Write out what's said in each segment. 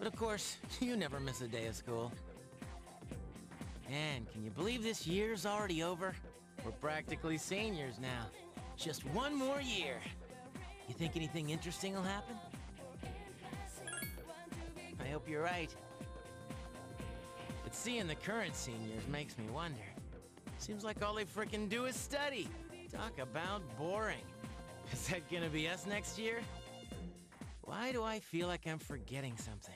But of course, you never miss a day of school. And can you believe this year's already over? We're practically seniors now. Just one more year. You think anything interesting will happen? I hope you're right. But seeing the current seniors makes me wonder. Seems like all they frickin' do is study. Talk about boring. Is that gonna be us next year? Why do I feel like I'm forgetting something?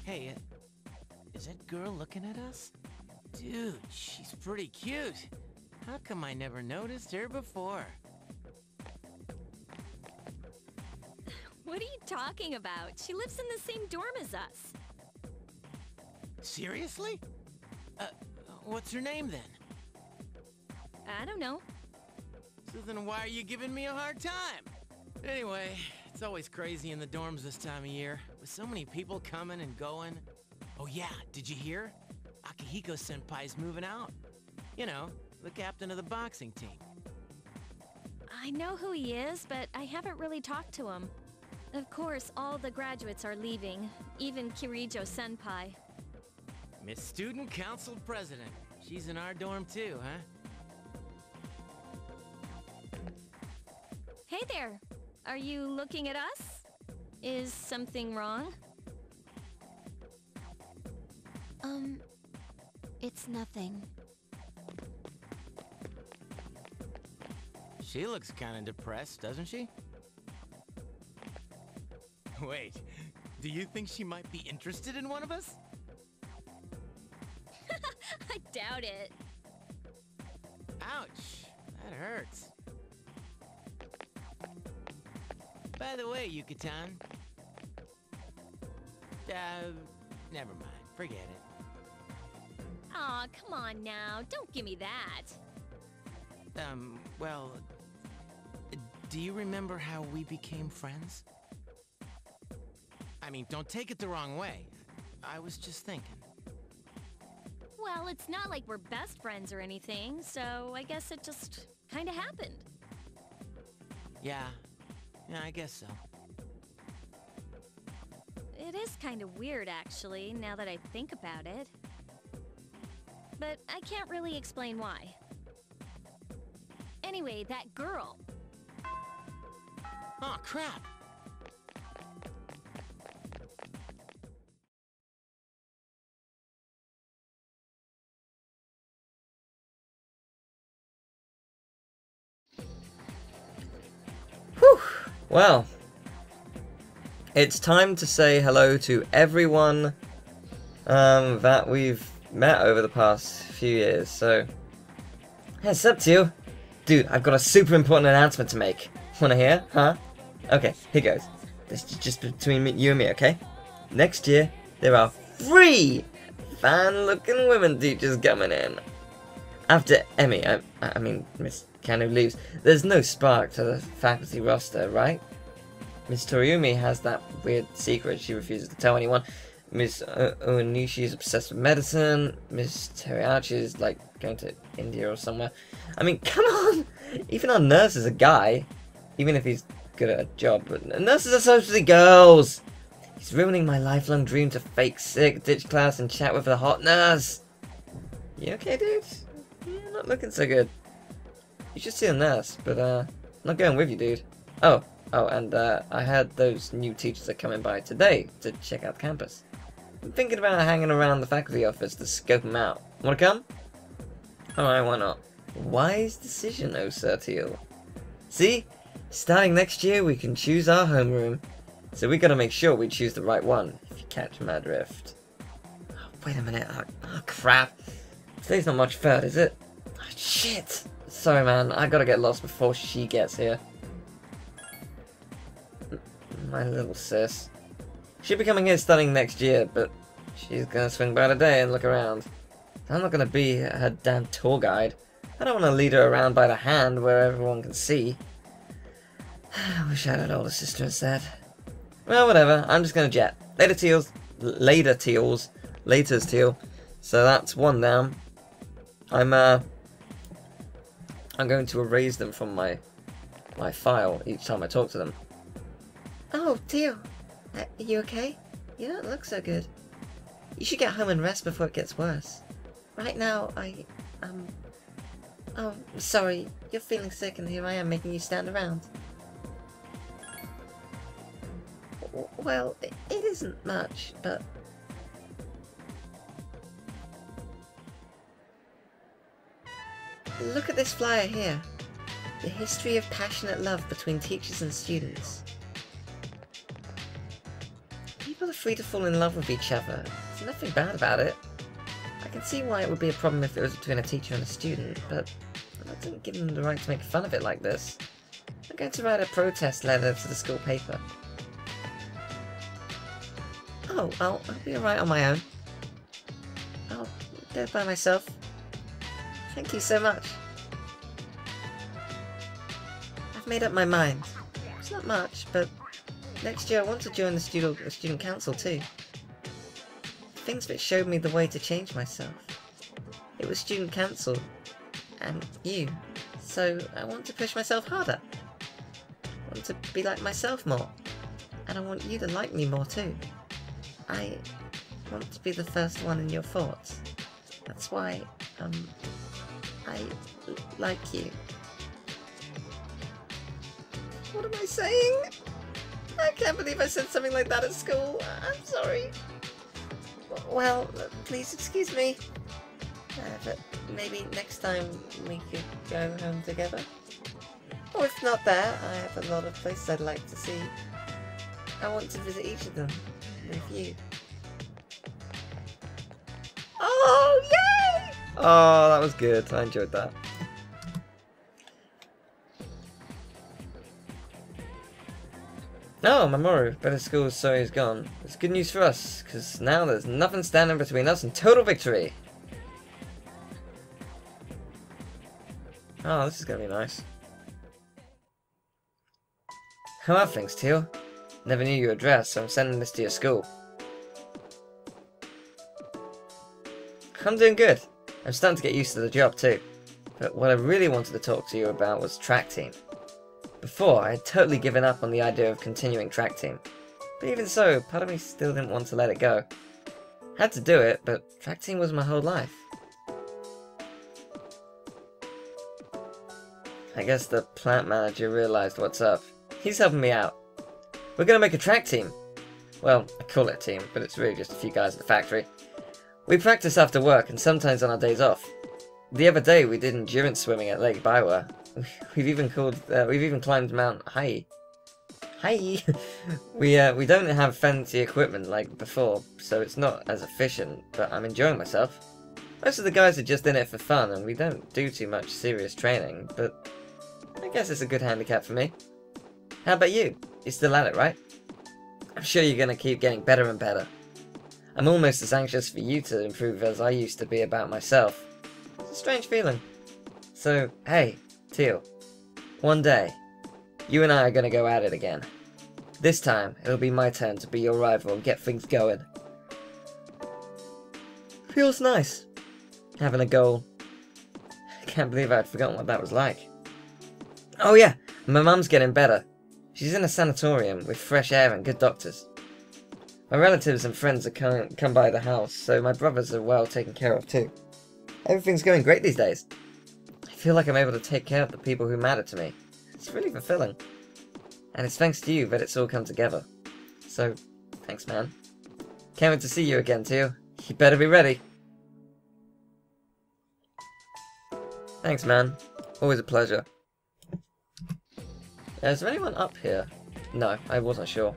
Hey, is that girl looking at us? Dude, she's pretty cute. How come I never noticed her before? What are you talking about? She lives in the same dorm as us. Seriously? What's her name then? I don't know. So then why are you giving me a hard time? Anyway, it's always crazy in the dorms this time of year, with so many people coming and going. Oh yeah, did you hear? Akihiko-senpai's moving out. You know, the captain of the boxing team. I know who he is, but I haven't really talked to him. Of course, all the graduates are leaving, even Kirijo-senpai. Miss Student Council President. She's in our dorm too, huh? Hey there! Are you looking at us? Is something wrong? It's nothing. She looks kinda depressed, doesn't she? Wait, do you think she might be interested in one of us? I doubt it. Ouch, that hurts. By the way, Yuka-tan. Never mind, forget it. Aw, come on now, don't give me that. Well, do you remember how we became friends? I mean, don't take it the wrong way. I was just thinking. Well, it's not like we're best friends or anything, so I guess it just kinda happened. Yeah, I guess so. It is kinda weird, actually, now that I think about it. But I can't really explain why. Anyway, that girl. Oh, crap! Whew! Well, it's time to say hello to everyone that we've met over the past few years, so... Hey, what's up to you? Dude, I've got a super important announcement to make. Wanna hear? Huh? Okay, here goes. This is just between you and me, okay? Next year, there are 3 fan-looking women teachers coming in. After Emmy, I mean Miss Kanu leaves, there's no spark to the faculty roster, right? Miss Toriumi has that weird secret she refuses to tell anyone. Miss Onishi is obsessed with medicine. Miss Teriachi is like going to India or somewhere. I mean, come on! Even our nurse is a guy. Even if he's good at a job. But nurses are supposed to be girls! He's ruining my lifelong dream to fake sick, ditch class, and chat with a hot nurse! You okay, dude? You're not looking so good. You should see a nurse, but I'm not going with you, dude. Oh, and I heard those new teachers are coming by today to check out the campus. I'm thinking about hanging around the faculty office to scope them out. Wanna come? Alright, why not? Wise decision, oh Sir Teal. See? Starting next year, we can choose our homeroom. So we gotta make sure we choose the right one, if you catch my drift. Oh, wait a minute. Oh, crap. Today's not much further, is it? Oh, shit! Sorry, man. I gotta get lost before she gets here. My little sis. She'll be coming here studying next year, but she's gonna swing by today and look around. I'm not gonna be her damn tour guide. I don't want to lead her around by the hand where everyone can see. I wish I had an older sister instead. Well, whatever. I'm just gonna jet. Later, Teals. Later, Teals. Later's Teal. So that's 1 down. I'm I'm going to erase them from my file each time I talk to them. Oh, Teal. Are you okay? You don't look so good. You should get home and rest before it gets worse. Right now, Oh, sorry. You're feeling sick and here I am making you stand around. Well, it isn't much, but... Look at this flyer here. The history of passionate love between teachers and students. People are free to fall in love with each other. There's nothing bad about it. I can see why it would be a problem if it was between a teacher and a student, but that doesn't give them the right to make fun of it like this. I'm going to write a protest letter to the school paper. Oh, I'll be alright on my own. I'll do it by myself. Thank you so much. I've made up my mind. It's not much, but next year I want to join the student council too. Things that showed me the way to change myself. It was student council and you, so I want to push myself harder. I want to be like myself more, and I want you to like me more too. I want to be the first one in your thoughts. That's why, I like you. What am I saying? I can't believe I said something like that at school. I'm sorry. Well, please excuse me. But maybe next time we could go home together. Or if not that, I have a lot of places I'd like to see. I want to visit each of them with you. Oh, yay! Oh, that was good. I enjoyed that. Oh, Mamoru, better school, so he's gone. It's good news for us, because now there's nothing standing between us and total victory. Oh, this is going to be nice. How are things, Teal? Never knew your address, so I'm sending this to your school. I'm doing good. I'm starting to get used to the job too. But what I really wanted to talk to you about was track team. Before, I had totally given up on the idea of continuing track team. But even so, part of me still didn't want to let it go. Had to do it, but track team was my whole life. I guess the plant manager realized what's up. He's helping me out. We're gonna make a track team. Well, I call it a team, but it's really just a few guys at the factory. We practice after work and sometimes on our days off. The other day we did endurance swimming at Lake Biwa. We've even climbed Mount Hai. We don't have fancy equipment like before, so it's not as efficient, but I'm enjoying myself. Most of the guys are just in it for fun, and we don't do too much serious training, but I guess it's a good handicap for me. How about you? You're still at it, right? I'm sure you're gonna keep getting better and better. I'm almost as anxious for you to improve as I used to be about myself. It's a strange feeling. So, hey, Teal. One day, you and I are gonna go at it again. This time, it'll be my turn to be your rival and get things going. Feels nice. Having a goal. I can't believe I'd forgotten what that was like. Oh yeah, my mum's getting better. She's in a sanatorium with fresh air and good doctors. My relatives and friends are come by the house, so my brothers are well taken care of too. Everything's going great these days. I feel like I'm able to take care of the people who matter to me. It's really fulfilling. And it's thanks to you that it's all come together. So, thanks man. Can't wait to see you again too. You better be ready. Thanks man. Always a pleasure. Is there anyone up here? No, I wasn't sure.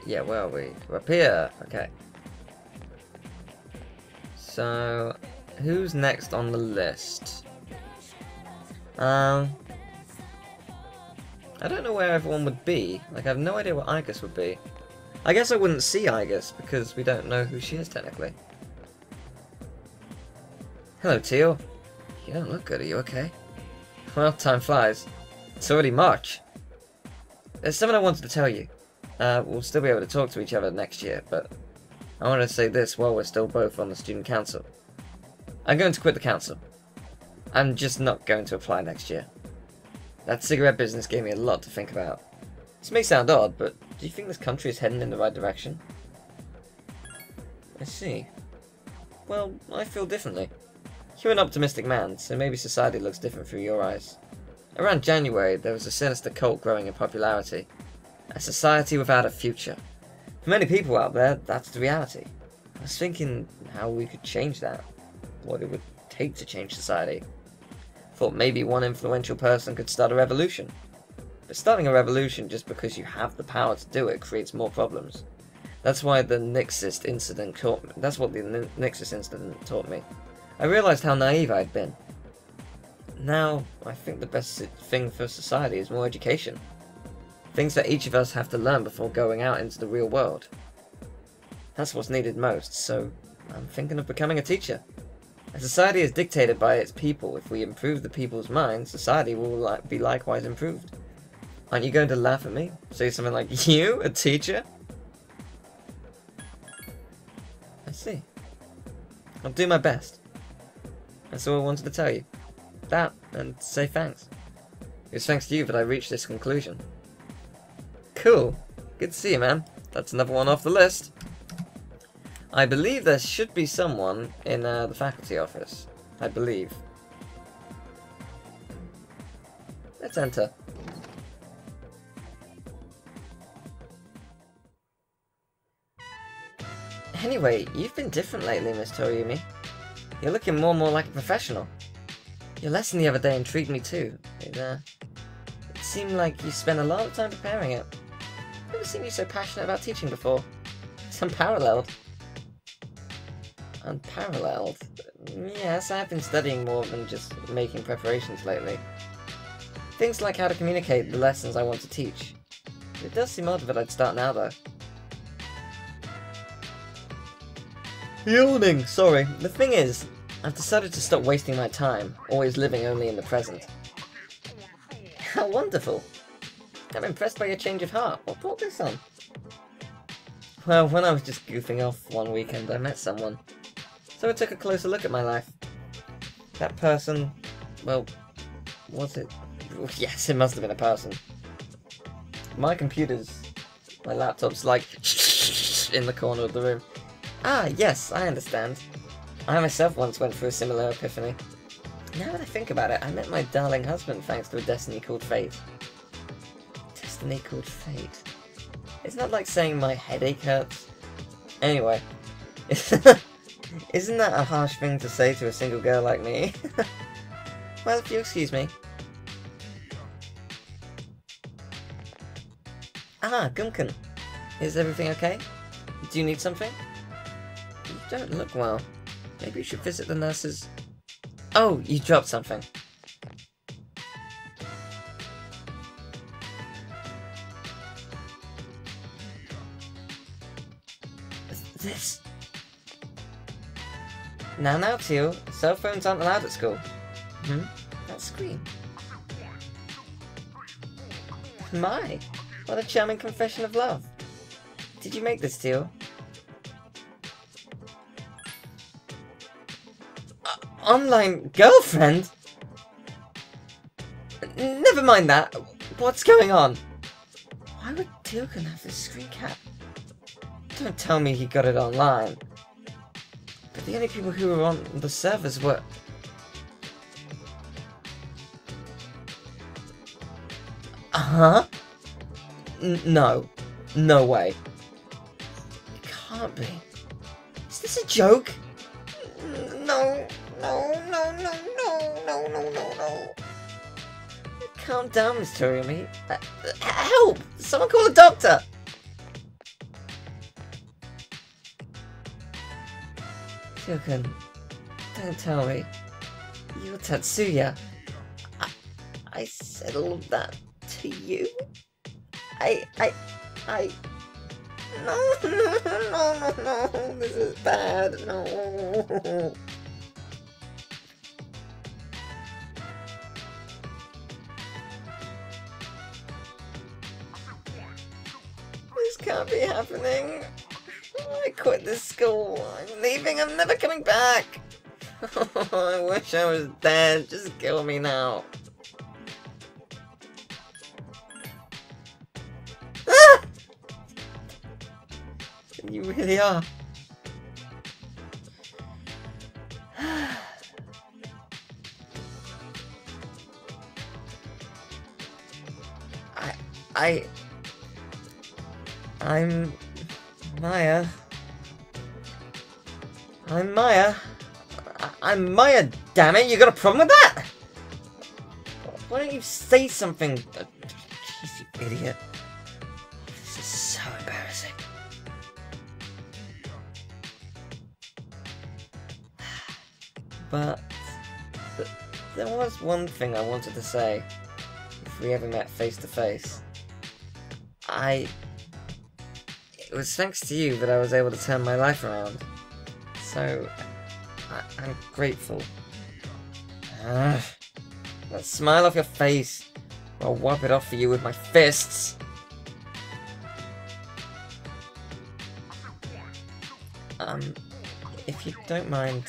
Yeah, where are we? We're up here. Okay. So, who's next on the list? I don't know where everyone would be. Like, I have no idea what Igus would be. I guess I wouldn't see Igus because we don't know who she is technically. Hello, Teal. You don't look good, are you okay? Well, time flies. It's already March. There's something I wanted to tell you. We'll still be able to talk to each other next year, but I want to say this while we're still both on the student council. I'm going to quit the council. I'm just not going to apply next year. That cigarette business gave me a lot to think about. This may sound odd, but do you think this country is heading in the right direction? I see. Well, I feel differently. You're an optimistic man, so maybe society looks different through your eyes. Around January, there was a sinister cult growing in popularity. A society without a future. For many people out there, that's the reality. I was thinking how we could change that. What it would take to change society. Thought maybe one influential person could start a revolution. But starting a revolution just because you have the power to do it creates more problems. That's why the Nixis incident taught me. That's what the Nixis incident taught me. I realized how naive I'd been. Now, I think the best thing for society is more education. Things that each of us have to learn before going out into the real world. That's what's needed most, so I'm thinking of becoming a teacher. A society is dictated by its people. If we improve the people's minds, society will be likewise improved. Aren't you going to laugh at me? Say something like, you, a teacher? I see. I'll do my best. That's all I wanted to tell you. That, and say thanks. It was thanks to you that I reached this conclusion. Cool. Good to see you, man. That's another one off the list. I believe there should be someone in the faculty office. I believe. Let's enter. Anyway, you've been different lately, Miss Toriumi. You're looking more and more like a professional. Your lesson the other day intrigued me too. It seemed like you spent a lot of time preparing it. I've never seen you so passionate about teaching before. It's unparalleled. Unparalleled? Yes, I've been studying more than just making preparations lately. Things like how to communicate the lessons I want to teach. It does seem odd that I'd start now though. Yawning! Sorry. The thing is, I've decided to stop wasting my time, always living only in the present. How wonderful! I'm impressed by your change of heart. What brought this on? Well, when I was just goofing off one weekend, I met someone. So I took a closer look at my life. That person... well... was it? Yes, it must have been a person. My laptop's like... in the corner of the room. Ah, yes, I understand. I myself once went through a similar epiphany. Now that I think about it, I met my darling husband thanks to a destiny called fate. Destiny called fate? Isn't that like saying my headache hurts? Anyway. Isn't that a harsh thing to say to a single girl like me? Well, if you excuse me. Ah, Gumkin. Is everything okay? Do you need something? You don't look well. Maybe you should visit the nurses. Oh, you dropped something. This? Now, Teal. Cell phones aren't allowed at school. That screen. My, what a charming confession of love. Did you make this, Teal? Online girlfriend? Never mind that. What's going on? Why would Tealgan have this screen cap? Don't tell me he got it online. But the only people who were on the servers were... Huh? No. No way. It can't be. Is this a joke? No. No. Calm down, Miss Toriumi. Help! Someone call a doctor! Tealgan, don't tell me. You're Tatsuya. I said all of that to you? No, this is bad, no. This can't be happening. I quit this school. I'm leaving, I'm never coming back. I wish I was dead. Just kill me now. Ah! You really are. I'm Maya. I'm Maya. I'm Maya, damn it, you got a problem with that? Why don't you say something? Jeez, you idiot. This is so embarrassing. But there was one thing I wanted to say if we ever met face to face. It was thanks to you that I was able to turn my life around. So, I'm grateful. That smile off your face. I'll wipe it off for you with my fists. If you don't mind...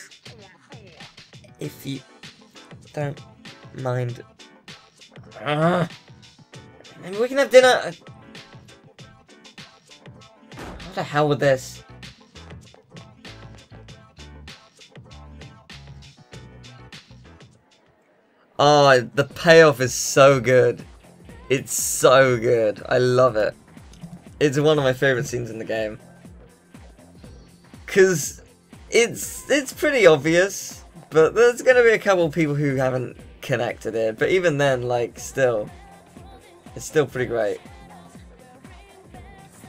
If you don't mind... maybe we can have dinner... What the hell with this? Oh, the payoff is so good. It's so good. I love it. It's one of my favourite scenes in the game. Cause it's pretty obvious, but there's gonna be a couple people who haven't connected it. But even then, like, still, it's still pretty great.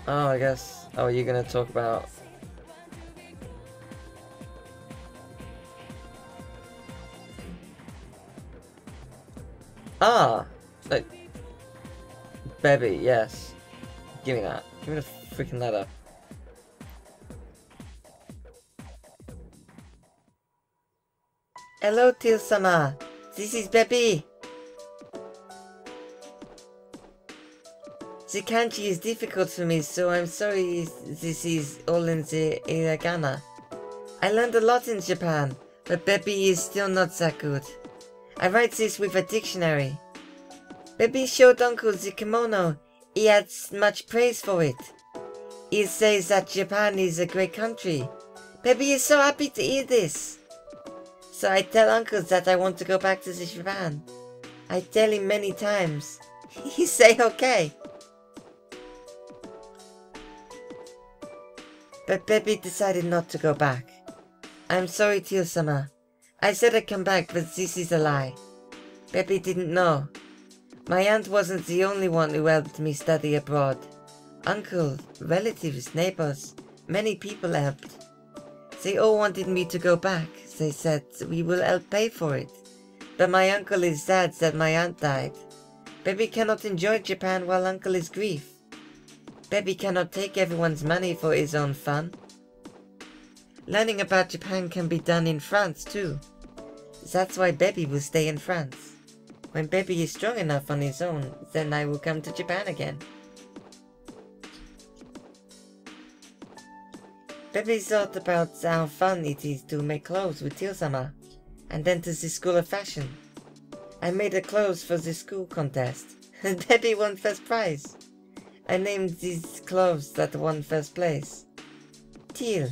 Oh, I guess. Oh, you're gonna talk about. Ah, like, baby, yes. Give me that. Give me the freaking letter. Hello, Teal-sama. This is Baby. The kanji is difficult for me, so I'm sorry this is all in the hiragana. I learned a lot in Japan, but Baby is still not that good. I write this with a dictionary. Baby showed Uncle the kimono. He had much praise for it. He says that Japan is a great country. Baby is so happy to hear this. So I tell Uncle that I want to go back to Japan. I tell him many times. He say okay. But Baby decided not to go back. I'm sorry, Teal-sama. I said I'd come back, but this is a lie. Baby didn't know. My aunt wasn't the only one who helped me study abroad. Uncle, relatives, neighbors, many people helped. They all wanted me to go back. They said, we will help pay for it. But my uncle is sad that my aunt died. Baby cannot enjoy Japan while uncle is grief. Baby cannot take everyone's money for his own fun. Learning about Japan can be done in France too. That's why Baby will stay in France. When Baby is strong enough on his own, then I will come to Japan again. Baby thought about how fun it is to make clothes with Teal-sama, and then to the School of Fashion. I made the clothes for the school contest, and Baby won first prize. I named these clothes that won first place. Teal,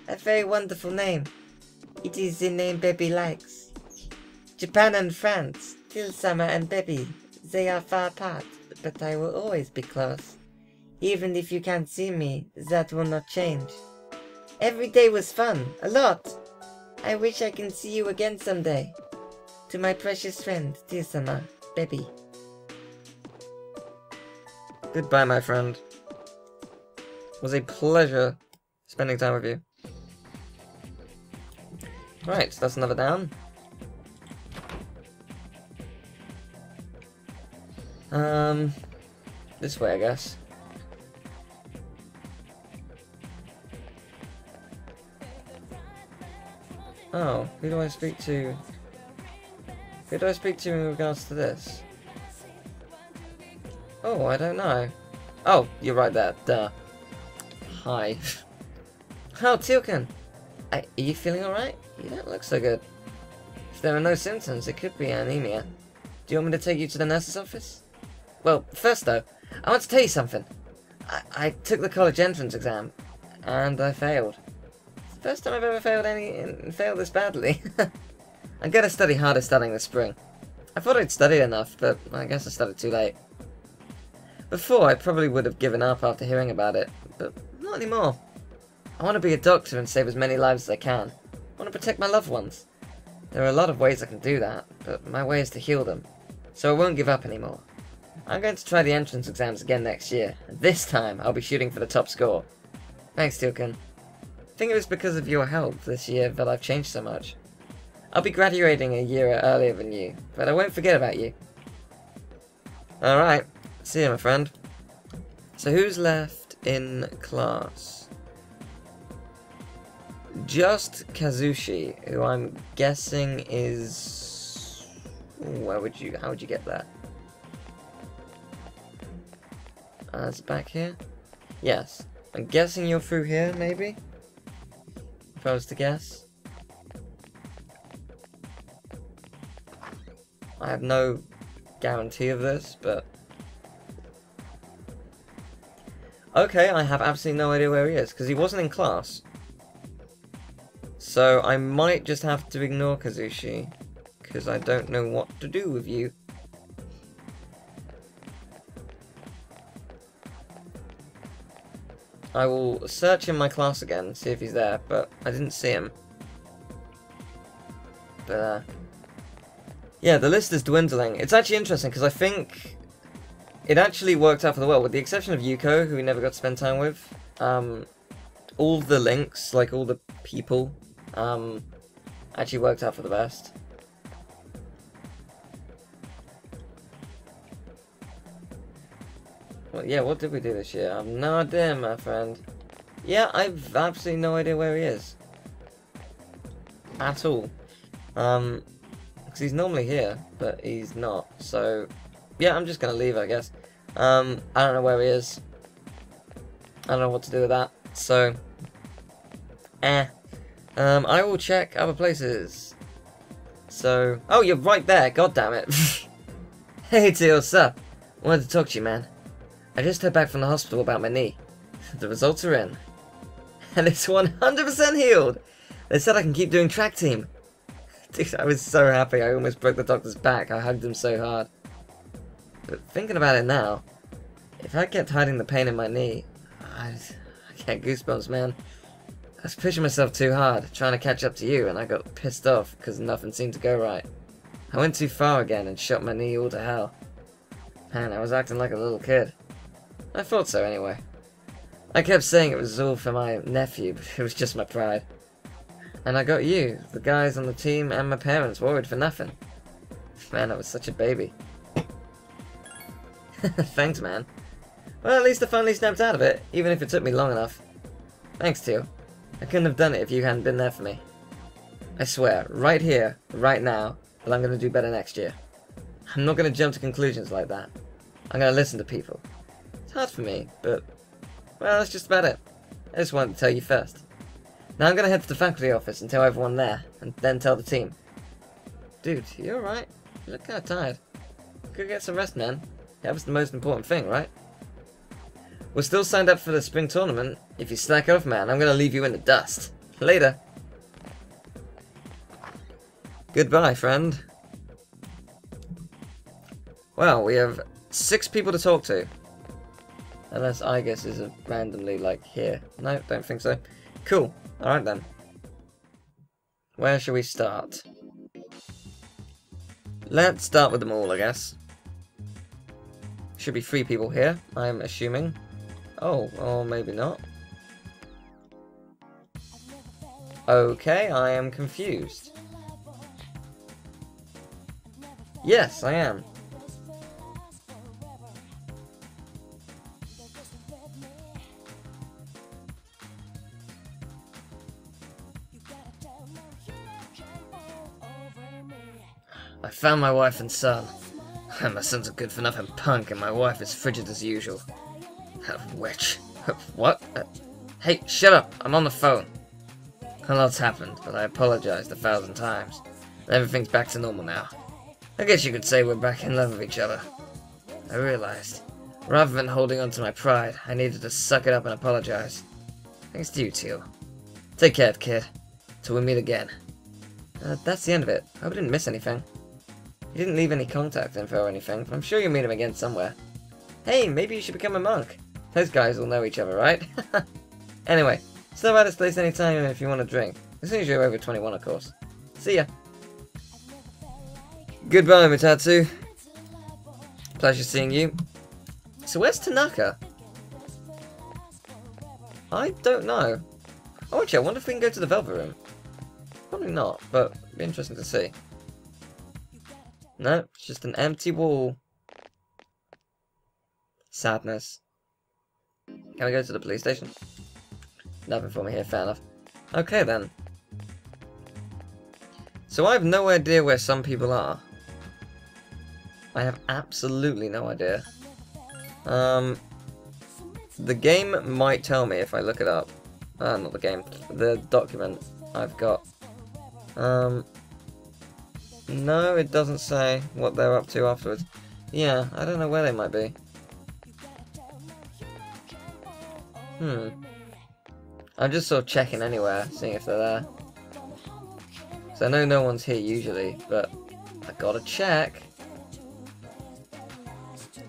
a very wonderful name. It is the name Baby likes. Japan and France, Teal-sama and Baby, they are far apart, but I will always be close. Even if you can't see me, that will not change. Every day was fun, a lot. I wish I can see you again someday. To my precious friend, Teal-sama, Baby. Goodbye, my friend. It was a pleasure spending time with you. Right, that's another down. This way, I guess. Oh, who do I speak to? Who do I speak to in regards to this? Oh, I don't know. Oh, you're right there. Duh. Hi. Oh, Tealgan! Are you feeling alright? You don't look so good. If there are no symptoms, it could be anemia. Do you want me to take you to the nurse's office? Well, first though, I want to tell you something. I took the college entrance exam, and I failed. It's the first time I've ever failed this badly. I'm gonna study harder starting this spring. I thought I'd studied enough, but I guess I started too late. Before, I probably would have given up after hearing about it, but not anymore. I want to be a doctor and save as many lives as I can. I want to protect my loved ones. There are a lot of ways I can do that, but my way is to heal them. So I won't give up anymore. I'm going to try the entrance exams again next year, and this time I'll be shooting for the top score. Thanks, Tealgan. I think it was because of your help this year that I've changed so much. I'll be graduating a year earlier than you, but I won't forget about you. Alright, see you, my friend. So who's left in class? Just Kazushi, who I'm guessing is... Ooh, how would you get that? It's back here? Yes. I'm guessing you're through here, maybe? If I was to guess. I have no guarantee of this, but... Okay, I have absolutely no idea where he is, because he wasn't in class. So I might just have to ignore Kazushi, because I don't know what to do with you. I will search in my class again and see if he's there, but I didn't see him. But, yeah, the list is dwindling. It's actually interesting, because I think it actually worked out for the well, with the exception of Yuko, who we never got to spend time with. All the links, like all the people, actually worked out for the best. Well, yeah, what did we do this year? I have no idea, my friend. Yeah, I've absolutely no idea where he is. At all. Because he's normally here, but he's not. So, yeah, I'm just going to leave, I guess. I don't know where he is. I don't know what to do with that. So, I will check other places. So, oh, you're right there. God damn it. Hey, Teal, what's up? Wanted to talk to you, man. I just heard back from the hospital about my knee. The results are in. And it's 100% healed! They said I can keep doing track team. Dude, I was so happy, I almost broke the doctor's back. I hugged him so hard. But thinking about it now, if I kept hiding the pain in my knee, I get goosebumps, man. I was pushing myself too hard, trying to catch up to you, and I got pissed off because nothing seemed to go right. I went too far again and shot my knee all to hell. Man, I was acting like a little kid. I thought so, anyway. I kept saying it was all for my nephew, but it was just my pride. And I got you, the guys on the team, and my parents worried for nothing. Man, I was such a baby. Thanks, man. Well, at least I finally snapped out of it, even if it took me long enough. Thanks, Teal. I couldn't have done it if you hadn't been there for me. I swear, right here, right now, that I'm going to do better next year. I'm not going to jump to conclusions like that. I'm going to listen to people. It's hard for me, but, well, that's just about it. I just wanted to tell you first. Now I'm going to head to the faculty office and tell everyone there, and then tell the team. Dude, you alright? You look kind of tired. Go get some rest, man. That was the most important thing, right? We're still signed up for the spring tournament. If you slack off, man, I'm going to leave you in the dust. Later. Goodbye, friend. Well, we have 6 people to talk to. Unless I guess is randomly, like, here. No, don't think so. Cool. Alright then. Where shall we start? Let's start with them all, I guess. Should be 3 people here, I'm assuming. Oh, or maybe not. Okay, I am confused. Yes, I am. I found my wife and son. My son's a good-for-nothing punk, and my wife is frigid as usual. Witch. What? Hey, shut up! I'm on the phone. A lot's happened, but I apologized 1,000 times. Everything's back to normal now. I guess you could say we're back in love with each other. I realized, rather than holding on to my pride, I needed to suck it up and apologize. Thanks to you, Teal. Take care, kid. Till we meet again. That's the end of it. I hope I didn't miss anything. He didn't leave any contact info or anything, but I'm sure you'll meet him again somewhere. Hey, maybe you should become a monk. Those guys will know each other, right? Anyway, stop by this place anytime if you want a drink. As soon as you're over 21, of course. See ya. Goodbye, Mutatsu. Pleasure seeing you. So where's Tanaka? I don't know. Oh, actually, I wonder if we can go to the Velvet Room. Probably not, but it'd be interesting to see. No, it's just an empty wall. Sadness. Can I go to the police station? Nothing for me here, fair enough. Okay then. So I have no idea where some people are. I have absolutely no idea. The game might tell me if I look it up. Not the game, the document I've got. No, it doesn't say what they're up to afterwards. Yeah, I don't know where they might be. I'm just sort of checking anywhere, seeing if they're there. So I know no one's here usually, but I gotta check.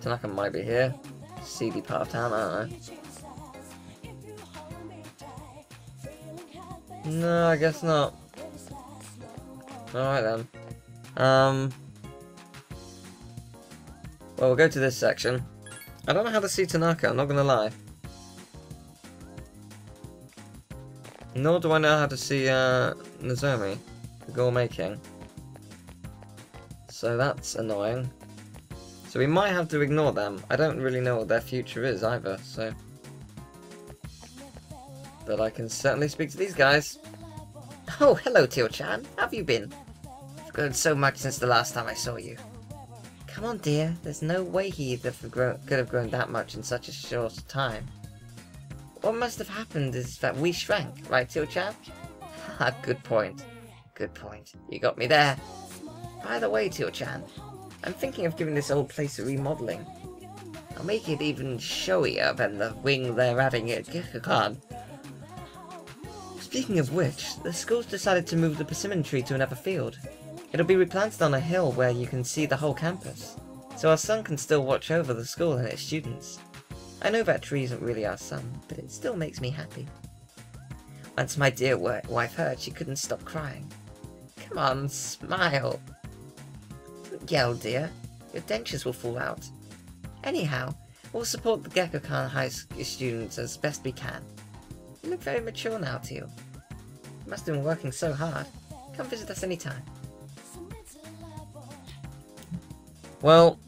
Tanaka might be here. Seedy part of town, I don't know. No, I guess not. Alright then. Well, we'll go to this section. I don't know how to see Tanaka, I'm not gonna lie. Nor do I know how to see Nozomi, the Gourmet King. So that's annoying. So we might have to ignore them. I don't really know what their future is either, so... But I can certainly speak to these guys. Oh, hello, Teal-chan. How have you been? I've grown so much since the last time I saw you. Come on, dear. There's no way he could have grown that much in such a short time. What must have happened is that we shrank, right, Teal-chan? Ha, good point. Good point. You got me there. By the way, Teal-chan, I'm thinking of giving this old place a remodeling. I'll make it even showier than the wing they're adding at Gekkokan. Speaking of which, the school's decided to move the persimmon tree to another field. It'll be replanted on a hill where you can see the whole campus, so our son can still watch over the school and its students. I know that tree isn't really our son, but it still makes me happy. Once my dear wife heard, she couldn't stop crying. Come on, smile. Don't yell, dear. Your dentures will fall out. Anyhow, we'll support the Gekkokan High School students as best we can. You look very mature now, Teal. You must have been working so hard. Come visit us anytime. Well,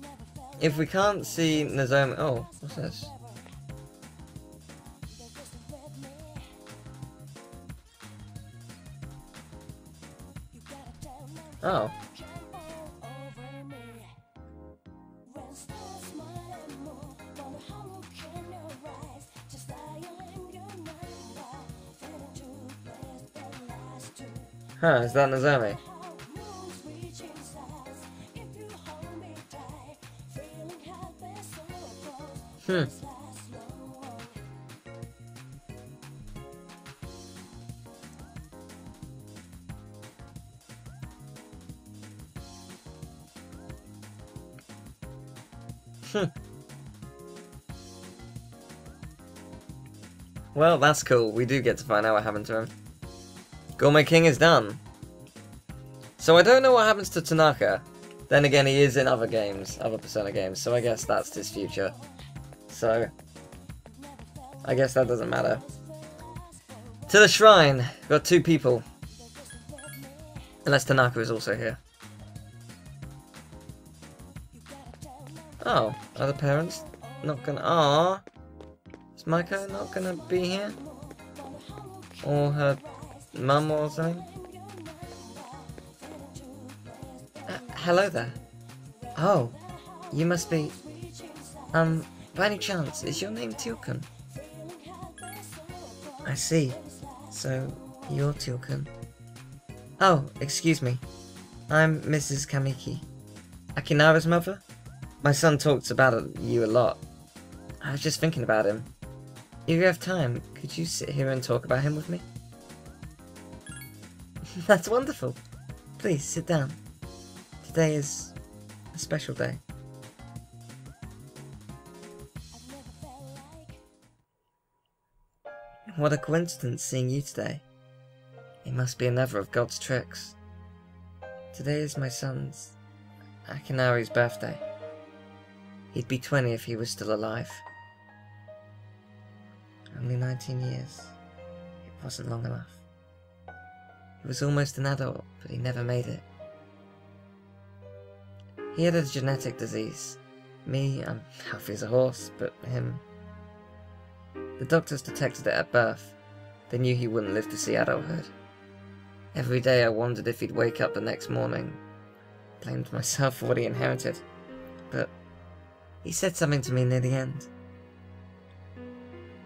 if we can't see Nozomi... Oh, what's this? Oh. Huh, is that Nozomi? Well, that's cool. We do get to find out what happened to him. Gourmet King is done. So I don't know what happens to Tanaka. Then again, he is in other games, other Persona games, so I guess that's his future. So, I guess that doesn't matter. To the shrine! We've got 2 people. Unless Tanaka is also here. Oh, are the parents not gonna... Aww! Is Maiko not gonna be here? Or her mum or something? Hello there. Oh, you must be... by any chance, is your name Teal'con? I see. So, you're Teal'cam. Oh, excuse me. I'm Mrs. Kamiki. Akinara's mother? My son talks about you a lot. I was just thinking about him. If you have time, could you sit here and talk about him with me? That's wonderful. Please, sit down. Today is a special day. What a coincidence seeing you today. It must be another of God's tricks. Today is my son's, Akinari's birthday. He'd be 20 if he was still alive. Only 19 years. It wasn't long enough. He was almost an adult, but he never made it. He had a genetic disease. Me, I'm healthy as a horse, but him... The doctors detected it at birth. They knew he wouldn't live to see adulthood. Every day I wondered if he'd wake up the next morning. Blamed myself for what he inherited. But he said something to me near the end.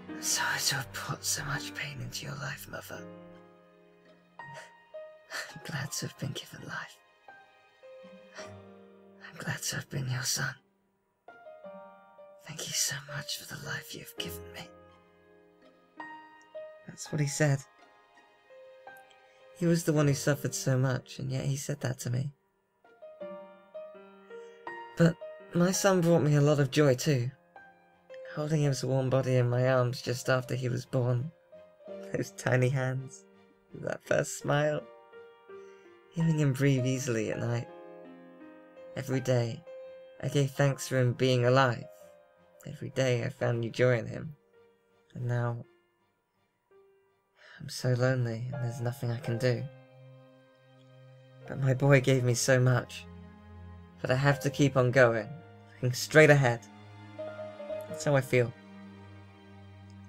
I'm sorry to have brought so much pain into your life, Mother. I'm glad to have been given life. I'm glad to have been your son. Thank you so much for the life you've given me. That's what he said. He was the one who suffered so much, and yet he said that to me. But my son brought me a lot of joy too. Holding his warm body in my arms just after he was born. Those tiny hands. That first smile. Hearing him breathe easily at night. Every day, I gave thanks for him being alive. Every day I found new joy in him. And now... I'm so lonely and there's nothing I can do. But my boy gave me so much. But I have to keep on going, looking straight ahead. That's how I feel.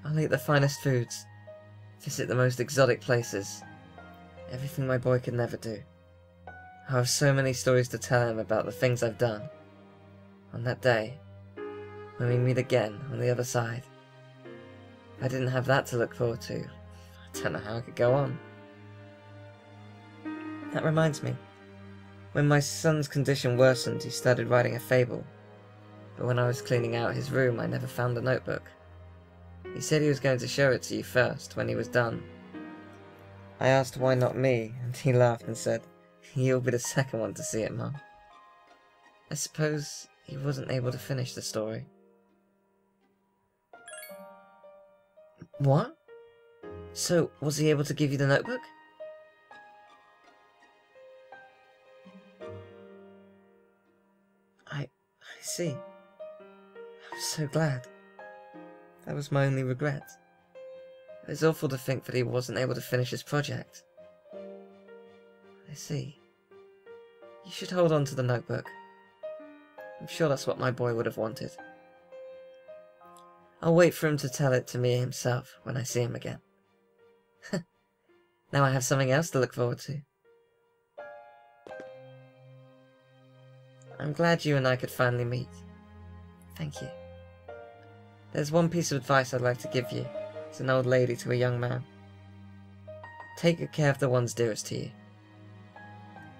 I'll eat the finest foods, visit the most exotic places. Everything my boy could never do. I have so many stories to tell him about the things I've done. On that day, when we meet again on the other side. If I didn't have that to look forward to, I don't know how I could go on. That reminds me. When my son's condition worsened, he started writing a fable. But when I was cleaning out his room, I never found the notebook. He said he was going to show it to you first, when he was done. I asked why not me, and he laughed and said, "You'll be the second one to see it, Mum." I suppose he wasn't able to finish the story. What? So, was he able to give you the notebook? I see. I'm so glad. That was my only regret. It's awful to think that he wasn't able to finish his project. I see. You should hold on to the notebook. I'm sure that's what my boy would have wanted. I'll wait for him to tell it to me himself when I see him again. Now I have something else to look forward to. I'm glad you and I could finally meet. Thank you. There's one piece of advice I'd like to give you. It's an old lady to a young man. Take good care of the ones dearest to you.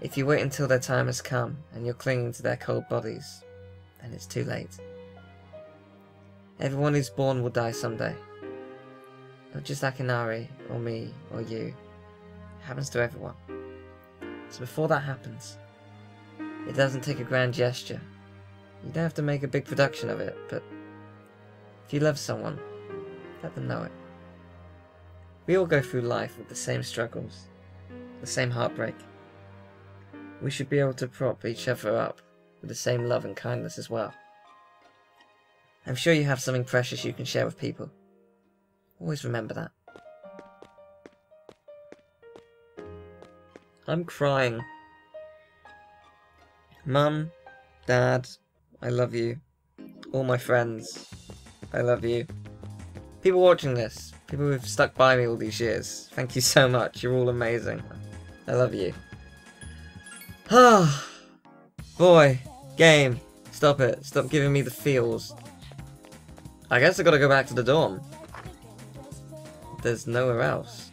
If you wait until their time has come and you're clinging to their cold bodies, then it's too late. Everyone who's born will die someday. Not just Akinari, or me, or you. It happens to everyone. So before that happens, it doesn't take a grand gesture. You don't have to make a big production of it, but if you love someone, let them know it. We all go through life with the same struggles, the same heartbreak. We should be able to prop each other up with the same love and kindness as well. I'm sure you have something precious you can share with people. Always remember that. I'm crying. Mum, Dad, I love you. All my friends, I love you. People watching this, people who've stuck by me all these years, thank you so much. You're all amazing. I love you. Ah, boy, game, stop it. Stop giving me the feels. I guess I gotta go back to the dorm. there's nowhere else.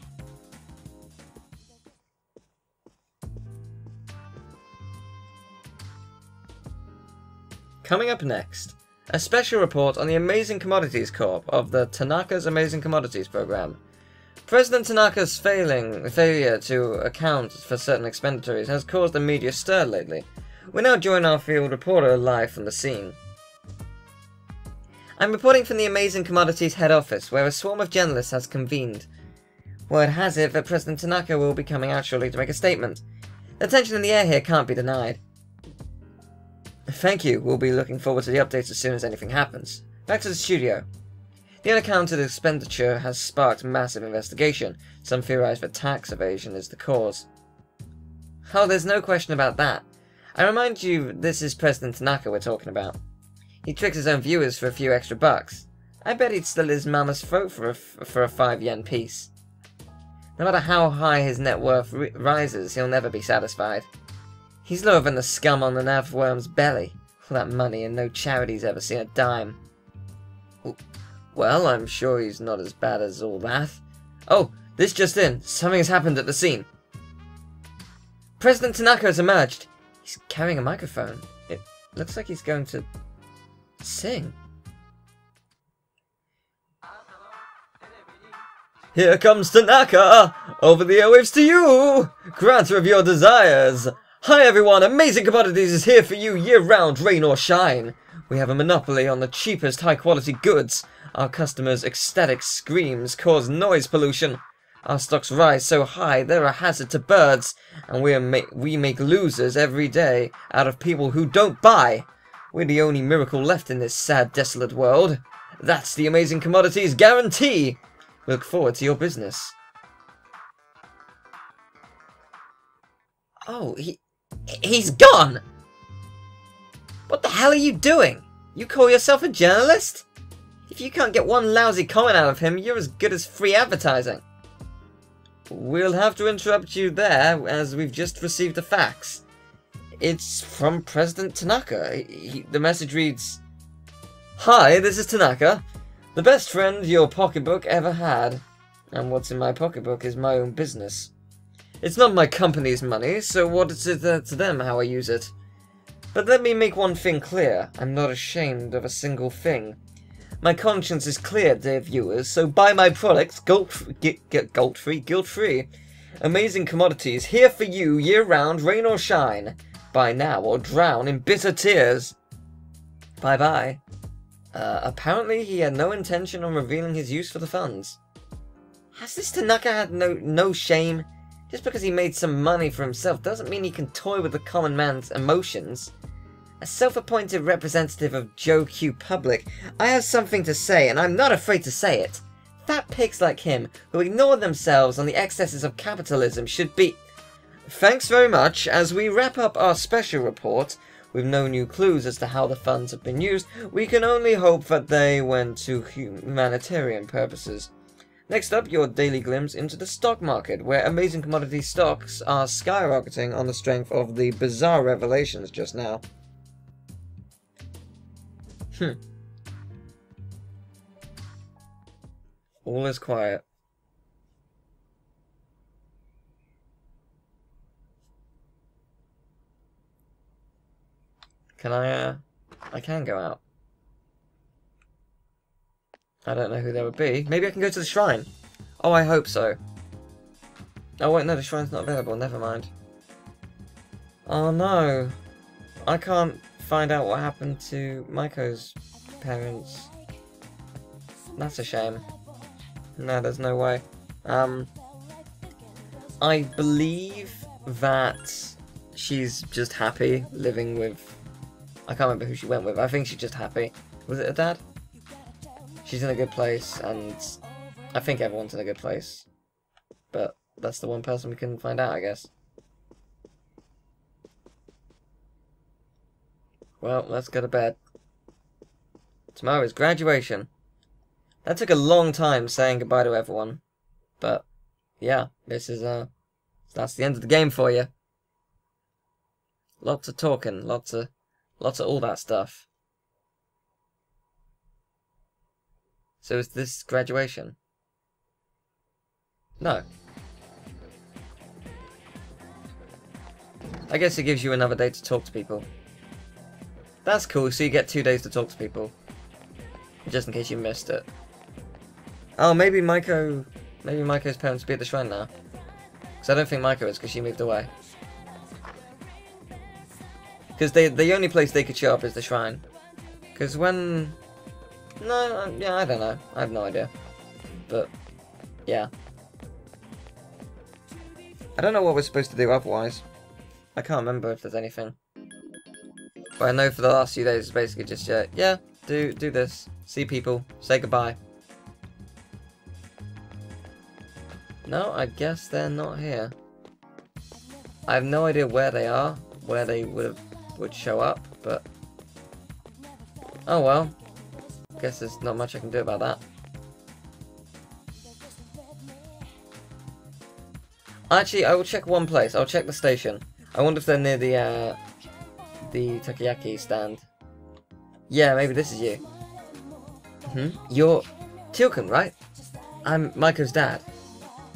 Coming up next, a special report on the Amazing Commodities Corp of the Tanaka's Amazing Commodities program. President Tanaka's failure to account for certain expenditures has caused a media stir lately. We now join our field reporter live from the scene. I'm reporting from the Amazing Commodities head office, where a swarm of journalists has convened. Word has it that President Tanaka will be coming out shortly to make a statement. The tension in the air here can't be denied. Thank you, we'll be looking forward to the updates as soon as anything happens. Back to the studio. The unaccounted expenditure has sparked massive investigation. Some theorize that tax evasion is the cause. Oh, there's no question about that. I remind you, this is President Tanaka we're talking about. He tricks his own viewers for a few extra bucks. I bet he'd slit his mama's throat for a 5 yen piece. No matter how high his net worth rises, he'll never be satisfied. He's lower than the scum on the navworm's belly. All that money and no charity's ever seen a dime. Well, I'm sure he's not as bad as all that. Oh, this just in. Something has happened at the scene. President Tanaka has emerged. He's carrying a microphone. It looks like he's going to sing. Here comes Tanaka! Over the airwaves to you! Granter of your desires! Hi everyone, Amazing Commodities is here for you year-round, rain or shine. We have a monopoly on the cheapest high-quality goods. Our customers' ecstatic screams cause noise pollution. Our stocks rise so high they're a hazard to birds, and we make losers every day out of people who don't buy. We're the only miracle left in this sad, desolate world. That's the Amazing Commodities guarantee. We look forward to your business. Oh, he's gone! What the hell are you doing? You call yourself a journalist? If you can't get one lousy comment out of him, you're as good as free advertising. We'll have to interrupt you there, as we've just received the fax. It's from President Tanaka. The message reads, Hi, this is Tanaka. The best friend your pocketbook ever had. And what's in my pocketbook is my own business. It's not my company's money, so what is it to them how I use it? But let me make one thing clear. I'm not ashamed of a single thing. My conscience is clear, dear viewers, so buy my products guilt-free. Amazing Commodities, here for you year-round, rain or shine. Buy now or drown in bitter tears. Bye-bye. Apparently he had no intention on revealing his use for the funds. Has this Tanaka had no shame? Just because he made some money for himself doesn't mean he can toy with the common man's emotions. As self-appointed representative of Joe Q Public, I have something to say, and I'm not afraid to say it. Fat pigs like him, who ignore themselves on the excesses of capitalism, should be... Thanks very much. As we wrap up our special report, with no new clues as to how the funds have been used, we can only hope that they went to humanitarian purposes. Next up, your daily glimpse into the stock market, where Amazing Commodity stocks are skyrocketing on the strength of the bizarre revelations just now. All is quiet. Can I can go out. I don't know who there would be. Maybe I can go to the shrine. Oh, I hope so. Oh wait, no, the shrine's not available. Never mind. Oh no. I can't find out what happened to Maiko's parents. That's a shame. No, there's no way. I believe that she's just happy living with... I can't remember who she went with. I think she's just happy. Was it her dad? She's in a good place, and I think everyone's in a good place. But that's the one person we couldn't find out, I guess. Well, let's go to bed. Tomorrow is graduation. That took a long time saying goodbye to everyone. But, yeah, this is, that's the end of the game for you. Lots of talking, lots of all that stuff. So is this graduation? No. I guess it gives you another day to talk to people. That's cool, so you get 2 days to talk to people. Just in case you missed it. Oh, maybe Maiko's parents will be at the shrine now. Because I don't think Maiko is, because she moved away. Because the only place they could show up is the shrine. Because when... No, yeah, I don't know. I have no idea. But, yeah. I don't know what we're supposed to do otherwise. I can't remember if there's anything. But I know for the last few days it's basically just, yeah, do this. See people. Say goodbye. No, I guess they're not here. I have no idea where they are, where they would show up, but... Oh well. Guess there's not much I can do about that. Actually, I will check one place. I'll check the station. I wonder if they're near the takoyaki stand. Yeah, maybe this is you. You're Tealgan, right? I'm Maiko's dad.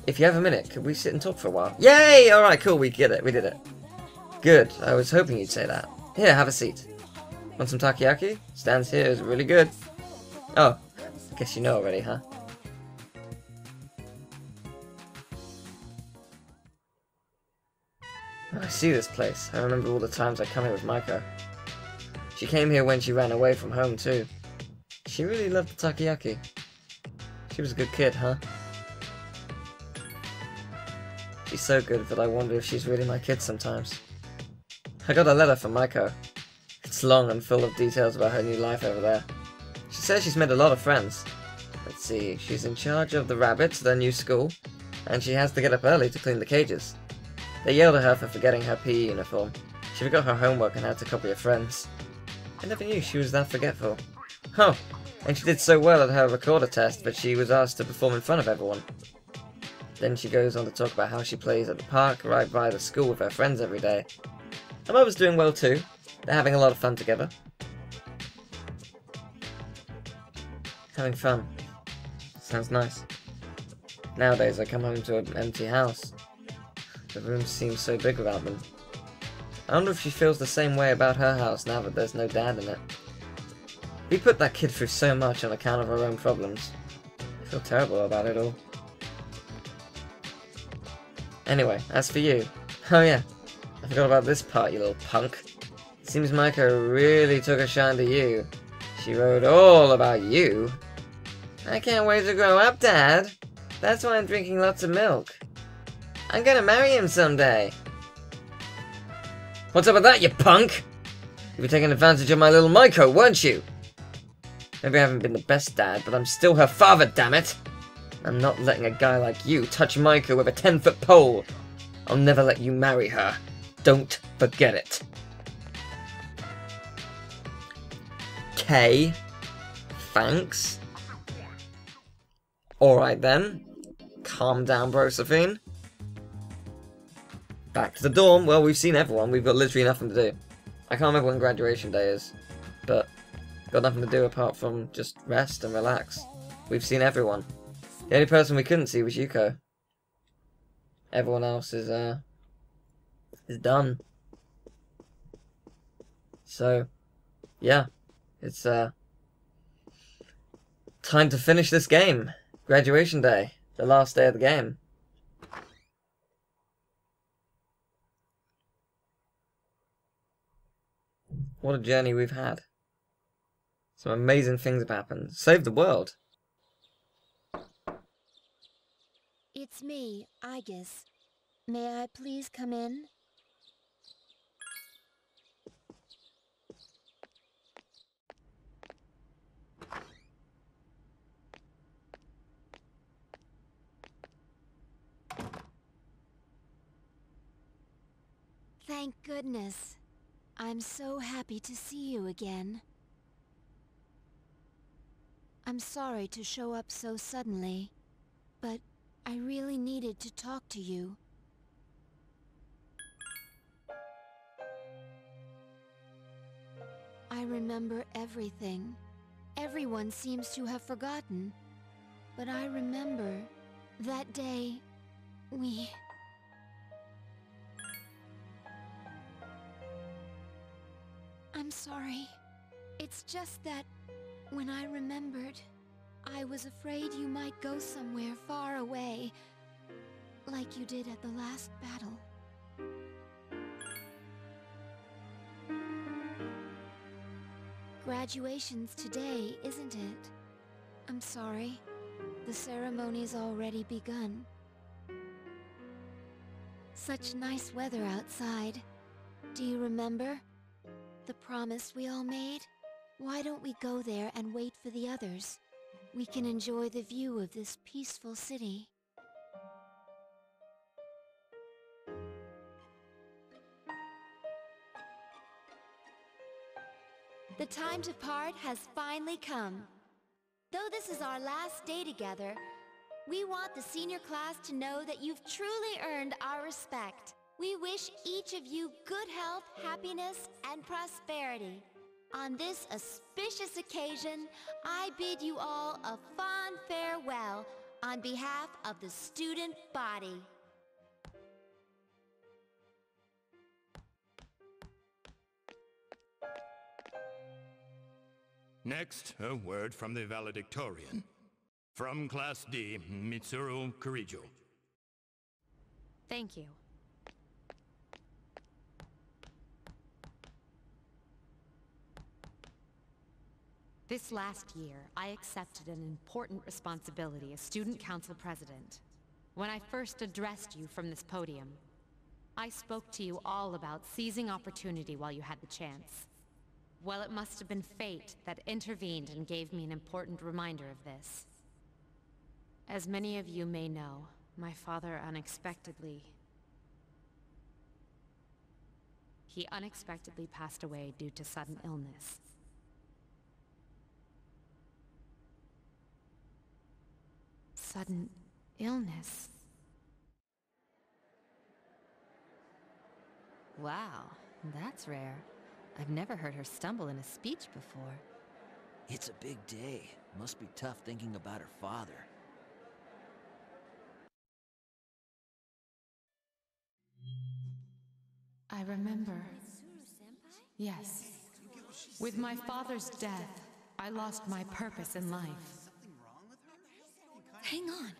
If you have a minute, could we sit and talk for a while? Yay! Alright, cool, we get it. We did it. Good. I was hoping you'd say that. Here, have a seat. Want some takoyaki? Stands here is really good. Oh, I guess you know already, huh? I see this place. I remember all the times I come here with Maiko. She came here when she ran away from home, too. She really loved the takoyaki. She was a good kid, huh? She's so good that I wonder if she's really my kid sometimes. I got a letter from Maiko. It's long and full of details about her new life over there. She says she's made a lot of friends. Let's see, she's in charge of the rabbits, their new school, and she has to get up early to clean the cages. They yelled at her for forgetting her PE uniform. She forgot her homework and had to copy her friends. I never knew she was that forgetful. Oh, and she did so well at her recorder test that she was asked to perform in front of everyone. Then she goes on to talk about how she plays at the park right by the school with her friends every day. Her mother's doing well too. They're having a lot of fun together. Having fun. Sounds nice. Nowadays I come home to an empty house. The rooms seem so big without them. I wonder if she feels the same way about her house now that there's no dad in it. We put that kid through so much on account of her own problems. I feel terrible about it all. Anyway, as for you... Oh yeah, I forgot about this part, you little punk. It seems Maiko really took a shine to you. She wrote all about you. I can't wait to grow up, Dad. That's why I'm drinking lots of milk. I'm gonna marry him someday. What's up with that, you punk? You were taking advantage of my little Maiko, weren't you? Maybe I haven't been the best dad, but I'm still her father, damn it! I'm not letting a guy like you touch Maiko with a 10-foot pole. I'll never let you marry her. Don't forget it. Okay. Thanks. Alright then. Calm down, Brosephine. Back to the dorm. Well, we've seen everyone. We've got literally nothing to do. I can't remember when graduation day is, but got nothing to do apart from just rest and relax. We've seen everyone. The only person we couldn't see was Yuko. Everyone else is done. So, yeah, it's time to finish this game. Graduation day, the last day of the game. What a journey we've had. Some amazing things have happened. Saved the world. It's me, Aegis. May I please come in? Thank goodness. I'm so happy to see you again. I'm sorry to show up so suddenly, but I really needed to talk to you. I remember everything. Everyone seems to have forgotten. But I remember that day I'm sorry. It's just that when I remembered, I was afraid you might go somewhere far away, like you did at the last battle. Graduation's today, isn't it? I'm sorry. The ceremony's already begun. Such nice weather outside. Do you remember? The promise we all made? Why don't we go there and wait for the others? We can enjoy the view of this peaceful city. The time to part has finally come. Though this is our last day together, we want the senior class to know that you've truly earned our respect. We wish each of you good health, happiness, and prosperity. On this auspicious occasion, I bid you all a fond farewell on behalf of the student body. Next, a word from the valedictorian. From Class D, Mitsuru Kurijo. Thank you. This last year, I accepted an important responsibility as Student Council President. When I first addressed you from this podium, I spoke to you all about seizing opportunity while you had the chance. Well, it must have been fate that intervened and gave me an important reminder of this. As many of you may know, my father unexpectedly passed away due to sudden illness. Sudden illness? Wow, that's rare. I've never heard her stumble in a speech before. It's a big day. Must be tough thinking about her father. I remember. Yes. With my father's death, I lost my purpose in life. Hang on.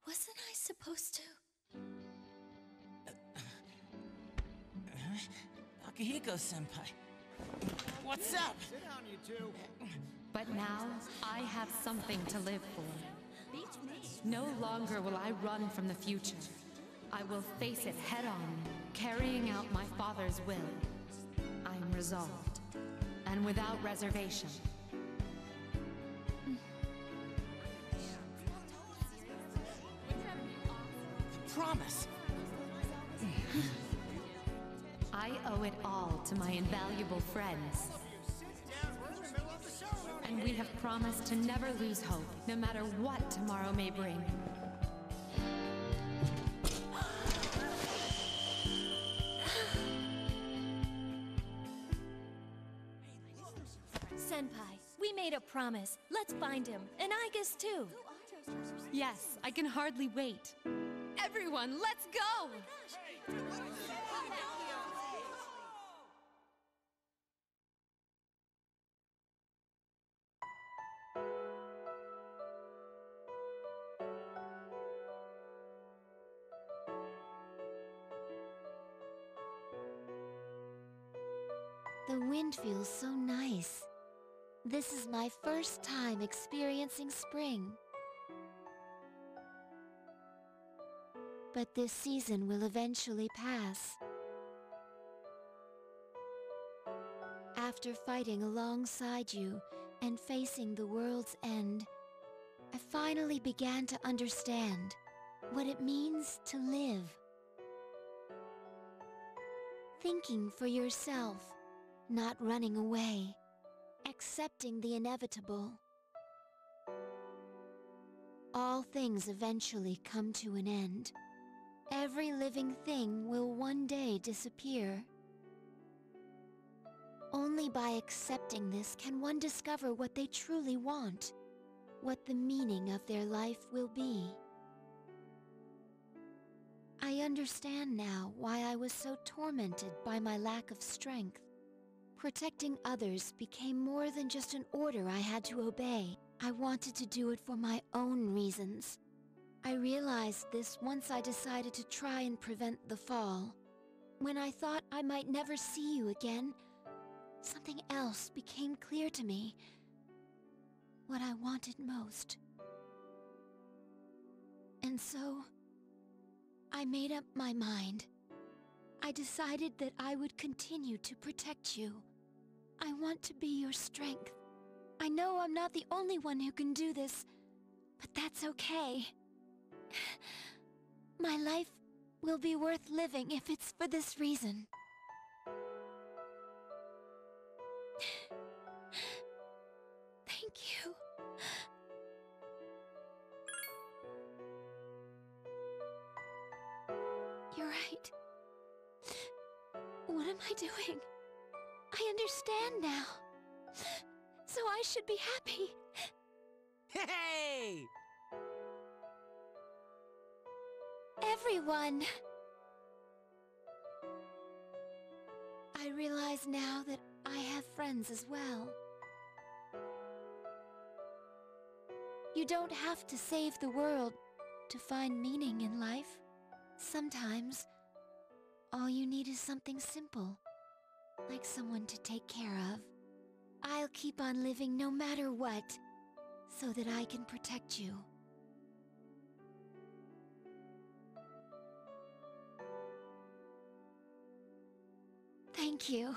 Wasn't I supposed to? Akihiko-senpai. What's up? But now, I have something to live for. No longer will I run from the future. I will face it head-on, carrying out my father's will. I am resolved, and without reservation. Promise. I owe it all to my invaluable friends. And we have promised to never lose hope, no matter what tomorrow may bring. Senpai, we made a promise. Let's find him. And I guess too. Yes, I can hardly wait. Everyone, let's go! The wind feels so nice. This is my first time experiencing spring. But this season will eventually pass. After fighting alongside you and facing the world's end, I finally began to understand what it means to live. Thinking for yourself, not running away, accepting the inevitable. All things eventually come to an end. Every living thing will one day disappear. Only by accepting this can one discover what they truly want, what the meaning of their life will be. I understand now why I was so tormented by my lack of strength. Protecting others became more than just an order I had to obey. I wanted to do it for my own reasons. I realized this once I decided to try and prevent the fall. When I thought I might never see you again, something else became clear to me. What I wanted most. And so, I made up my mind. I decided that I would continue to protect you. I want to be your strength. I know I'm not the only one who can do this, but that's okay. My life will be worth living if it's for this reason. Thank you. You're right. What am I doing? I understand now. So I should be happy. Hey! Everyone! I realize now that I have friends as well. You don't have to save the world to find meaning in life. Sometimes, all you need is something simple, like someone to take care of. I'll keep on living no matter what, so that I can protect you. Thank you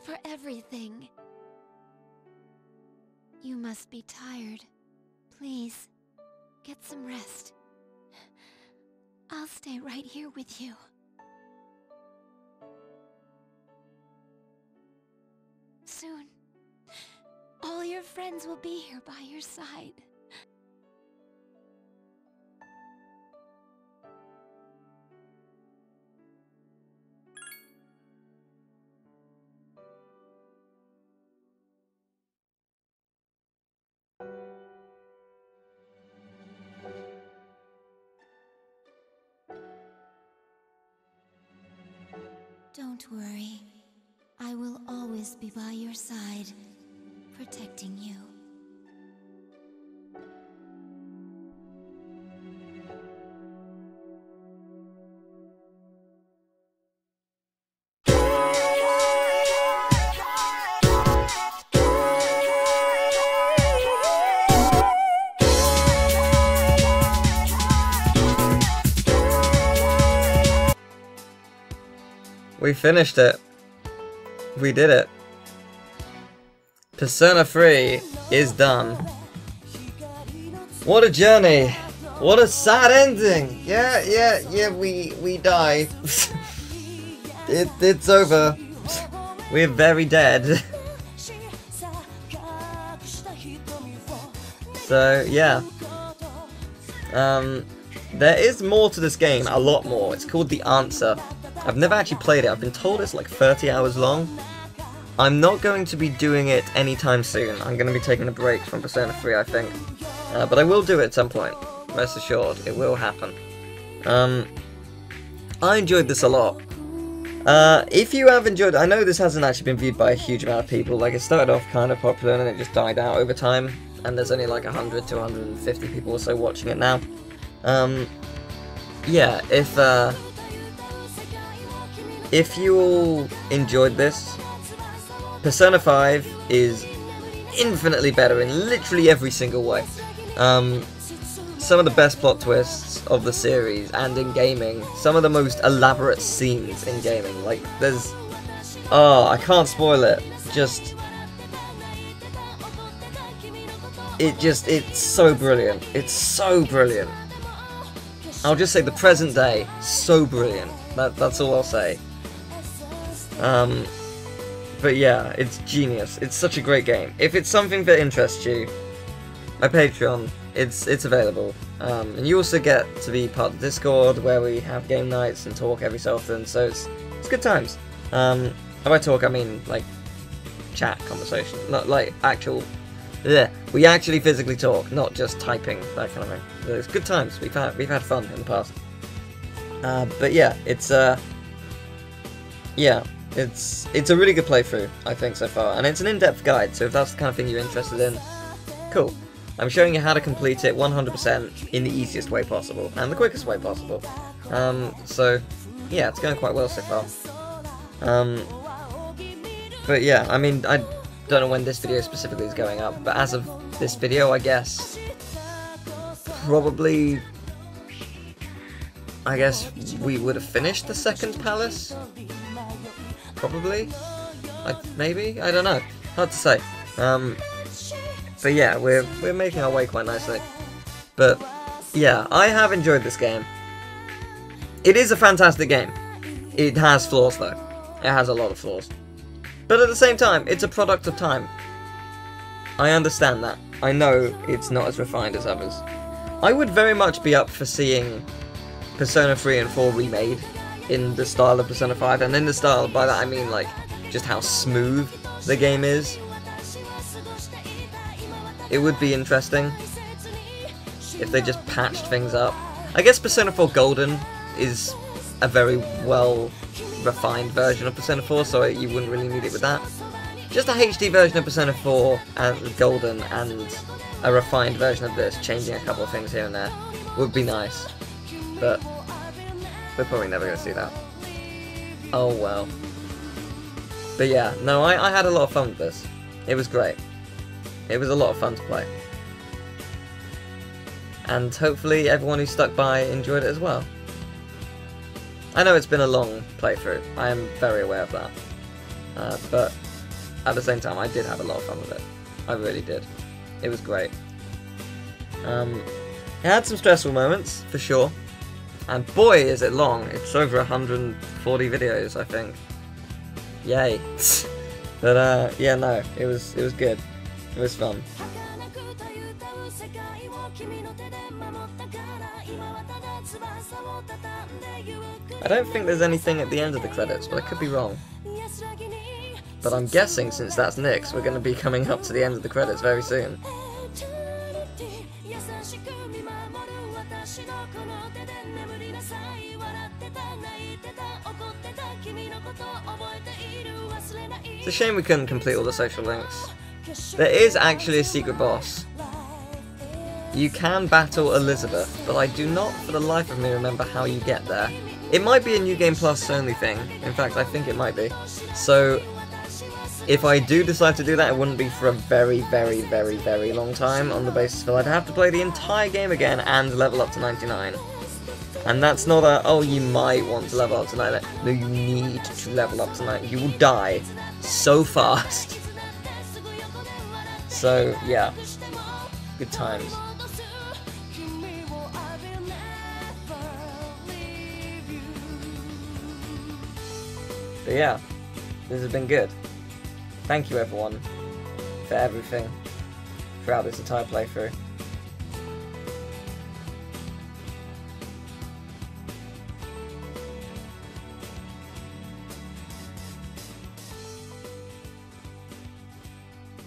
for everything. You must be tired. Please, get some rest. I'll stay right here with you. Soon, all your friends will be here by your side. Don't worry. I will always be by your side, protecting you. We finished it. We did it. Persona 3 is done. What a journey. What a sad ending. Yeah, we die. It's over. We're very dead. So, yeah. There is more to this game, a lot more. It's called The Answer. I've never actually played it. I've been told it's like 30 hours long. I'm not going to be doing it anytime soon. I'm going to be taking a break from Persona 3, I think. But I will do it at some point. Rest assured, it will happen. I enjoyed this a lot. If you have enjoyed it, I know this hasn't actually been viewed by a huge amount of people. Like, it started off kind of popular and then it just died out over time. And there's only like 100 to 150 people or so watching it now. Yeah, if you all enjoyed this, Persona 5 is infinitely better in literally every single way. Some of the best plot twists of the series and in gaming, some of the most elaborate scenes in gaming. Like, there's... Oh, I can't spoil it. It's so brilliant. It's so brilliant. I'll just say the present day, so brilliant. That's all I'll say. But yeah, it's genius. It's such a great game. If it's something that interests you, my Patreon, it's available. And you also get to be part of the Discord, where we have game nights and talk every so often, so it's good times. And by talk, I mean, like, chat conversation. Not like actual... Yeah, we actually physically talk, not just typing, that kind of thing. It's good times. We've had fun in the past. But yeah, it's a really good playthrough, I think, so far, and it's an in-depth guide, so if that's the kind of thing you're interested in, cool. I'm showing you how to complete it 100% in the easiest way possible, and the quickest way possible. So, yeah, it's going quite well so far. But yeah, I mean, I don't know when this video specifically is going up, but as of this video, I guess, probably, we would have finished the second palace? Probably? Maybe? I don't know. Hard to say. But yeah, we're making our way quite nicely. But yeah, I have enjoyed this game. It is a fantastic game. It has flaws though. It has a lot of flaws. But at the same time, it's a product of time. I understand that. I know it's not as refined as others. I would very much be up for seeing Persona 3 and 4 remade in the style of Persona 5, and in the style, by that I mean like just how smooth the game is. It would be interesting if they just patched things up. I guess Persona 4 Golden is a very well refined version of Persona 4, so you wouldn't really need it with that. Just a HD version of Persona 4 and Golden and a refined version of this, changing a couple of things here and there, would be nice. But we're probably never going to see that. Oh well. But yeah, no, I had a lot of fun with this. It was great. It was a lot of fun to play. And hopefully everyone who stuck by enjoyed it as well. I know it's been a long playthrough, I am very aware of that. But at the same time, I did have a lot of fun with it. I really did. It was great. It had some stressful moments, for sure. And boy is it long, it's over 140 videos, I think. Yay. But yeah, no, it was good. It was fun. I don't think there's anything at the end of the credits, but I could be wrong. But I'm guessing since that's Nyx, we're going to be coming up to the end of the credits very soon. It's a shame we couldn't complete all the social links. There is actually a secret boss. You can battle Elizabeth, but I do not for the life of me remember how you get there. It might be a New Game Plus only thing. In fact, I think it might be. So, if I do decide to do that, it wouldn't be for a very, very, very, very long time, on the basis that I'd have to play the entire game again and level up to 99. And that's not a, oh, you might want to level up to 99. No, you need to level up to 99. You will die so fast. So, yeah. Good times. But yeah, this has been good. Thank you everyone for everything throughout this entire playthrough.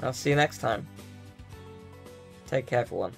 I'll see you next time. Take care everyone.